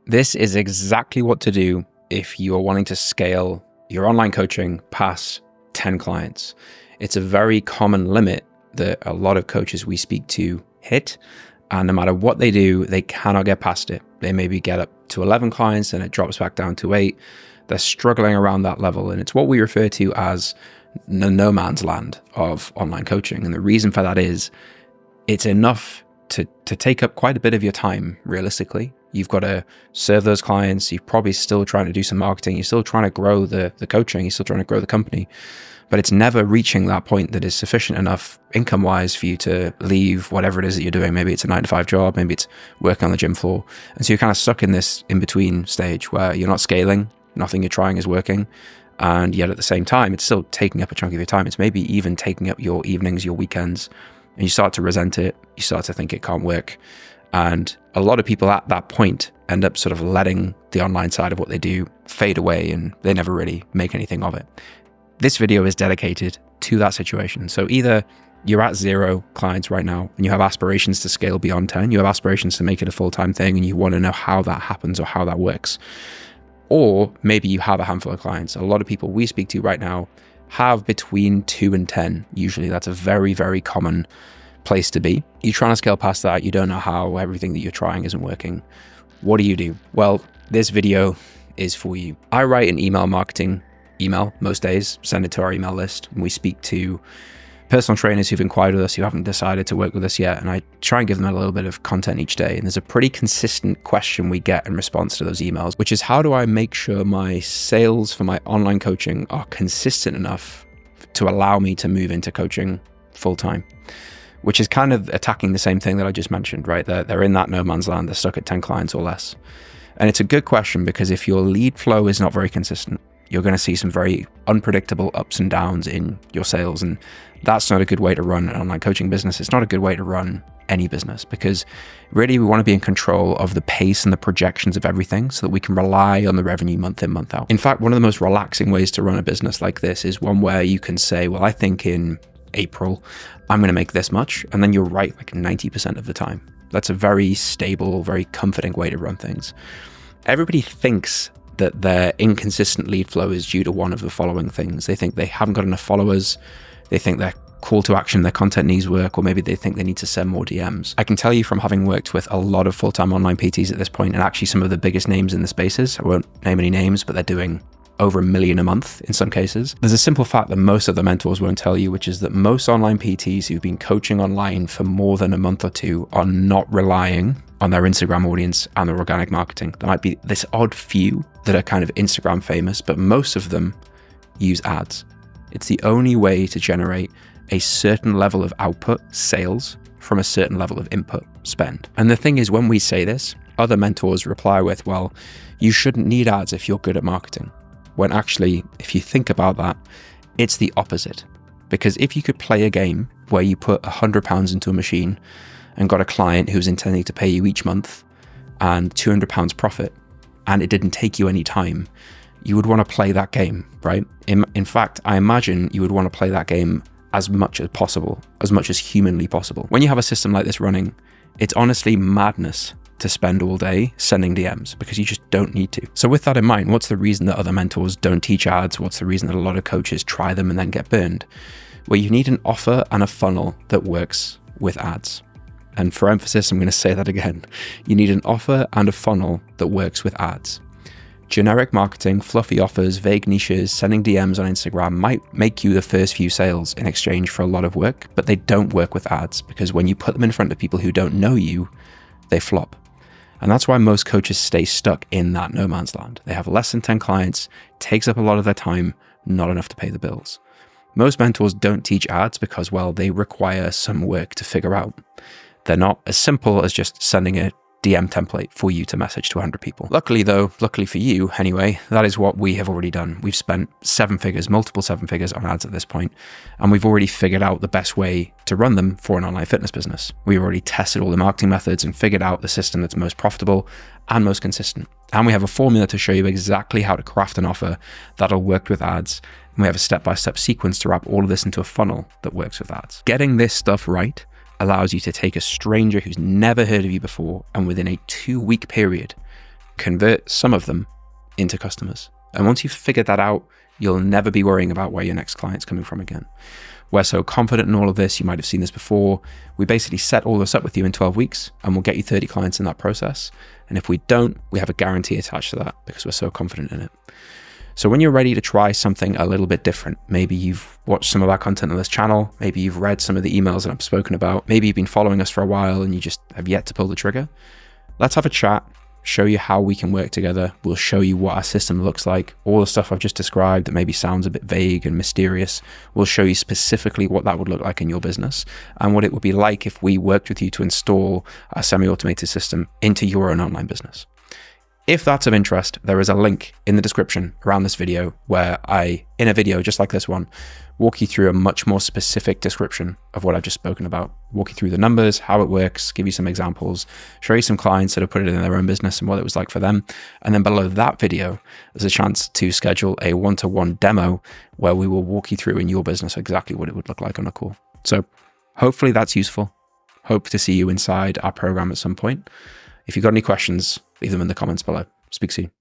This is exactly what to do if you are wanting to scale your online coaching past 10 clients. It's a very common limit that a lot of coaches we speak to hit, and no matter what they do, they cannot get past it. They maybe get up to 11 clients and it drops back down to 8. They're struggling around that level, and it's what we refer to as the no man's land of online coaching. And the reason for that is it's enough to take up quite a bit of your time, realistically. You've got to serve those clients. You're probably still trying to do some marketing. You're still trying to grow the coaching. You're still trying to grow the company. But it's never reaching that point that is sufficient enough income-wise for you to leave whatever it is that you're doing. Maybe it's a 9-to-5 job. Maybe it's working on the gym floor. And so you're kind of stuck in this in-between stage where you're not scaling. Nothing you're trying is working. And yet at the same time, it's still taking up a chunk of your time. It's maybe even taking up your evenings, your weekends. And you start to resent it. You start to think it can't work. And a lot of people at that point end up sort of letting the online side of what they do fade away, and they never really make anything of it. This video is dedicated to that situation. So either you're at 0 clients right now and you have aspirations to scale beyond 10, you have aspirations to make it a full-time thing and you want to know how that happens or how that works. Or maybe you have a handful of clients. A lot of people we speak to right now have between 2 and 10. Usually that's a very, very common place to be. You're trying to scale past that. You don't know how. Everything that you're trying isn't working. What do? Well, this video is for you. I write an email marketing email most days, send it to our email list, and we speak to personal trainers who've inquired with us, who haven't decided to work with us yet, and I try and give them a little bit of content each day. And there's a pretty consistent question we get in response to those emails, which is, how do I make sure my sales for my online coaching are consistent enough to allow me to move into coaching full-time? Which is kind of attacking the same thing that I just mentioned, right? They're in that no man's land. They're stuck at 10 clients or less. And it's a good question, because if your lead flow is not very consistent, you're going to see some very unpredictable ups and downs in your sales. And that's not a good way to run an online coaching business. It's not a good way to run any business, because really we want to be in control of the pace and the projections of everything so that we can rely on the revenue month in, month out. In fact, one of the most relaxing ways to run a business like this is one where you can say, well, I think in April, I'm going to make this much. And then you're right like 90% of the time. That's a very stable, very comforting way to run things. Everybody thinks that their inconsistent lead flow is due to one of the following things. They think they haven't got enough followers. They think their call to action, their content needs work, or maybe they think they need to send more DMs. I can tell you from having worked with a lot of full-time online PTs at this point, and actually some of the biggest names in the spaces, I won't name any names, but they're doing over $1 million a month in some cases. There's a simple fact that most of the mentors won't tell you, which is that most online PTs who've been coaching online for more than a month or two are not relying on their Instagram audience and their organic marketing. There might be this odd few that are kind of Instagram famous, but most of them use ads. It's the only way to generate a certain level of output, sales, from a certain level of input, spend. And the thing is, when we say this, other mentors reply with, well, you shouldn't need ads if you're good at marketing. When actually, if you think about that, it's the opposite. Because if you could play a game where you put £100 into a machine and got a client who's intending to pay you each month and £200 profit, and it didn't take you any time, you would want to play that game, right? In fact, I imagine you would want to play that game as much as possible, as much as humanly possible. When you have a system like this running, it's honestly madness to spend all day sending DMs, because you just don't need to. So with that in mind, what's the reason that other mentors don't teach ads? What's the reason that a lot of coaches try them and then get burned? Well, you need an offer and a funnel that works with ads. And for emphasis, I'm going to say that again. You need an offer and a funnel that works with ads. Generic marketing, fluffy offers, vague niches, sending DMs on Instagram might make you the first few sales in exchange for a lot of work, but they don't work with ads, because when you put them in front of people who don't know you, they flop. And that's why most coaches stay stuck in that no man's land. They have less than 10 clients, takes up a lot of their time, not enough to pay the bills. Most mentors don't teach ads because, well, they require some work to figure out. They're not as simple as just sending a DM template for you to message to 100 people. Luckily for you anyway, that is what we have already done. We've spent 7 figures, multiple 7 figures on ads at this point, and we've already figured out the best way to run them for an online fitness business. We've already tested all the marketing methods and figured out the system that's most profitable and most consistent. And we have a formula to show you exactly how to craft an offer that'll work with ads. And we have a step-by-step sequence to wrap all of this into a funnel that works with ads. Getting this stuff right allows you to take a stranger who's never heard of you before, and within a 2-week period, convert some of them into customers. And once you've figured that out, you'll never be worrying about where your next client's coming from again. We're so confident in all of this, you might have seen this before. We basically set all this up with you in 12 weeks and we'll get you 30 clients in that process. And if we don't, we have a guarantee attached to that because we're so confident in it. So when you're ready to try something a little bit different, maybe you've watched some of our content on this channel, maybe you've read some of the emails that I've spoken about, maybe you've been following us for a while and you just have yet to pull the trigger, let's have a chat, show you how we can work together. We'll show you what our system looks like. All the stuff I've just described that maybe sounds a bit vague and mysterious, we'll show you specifically what that would look like in your business and what it would be like if we worked with you to install a semi-automated system into your own online business. If that's of interest, there is a link in the description around this video where I, in a video just like this one, walk you through a much more specific description of what I've just spoken about, walk you through the numbers, how it works, give you some examples, show you some clients that have put it in their own business and what it was like for them. And then below that video, there's a chance to schedule a one-to-one demo where we will walk you through in your business exactly what it would look like on a call. So hopefully that's useful. Hope to see you inside our program at some point. If you've got any questions, leave them in the comments below. Speak soon.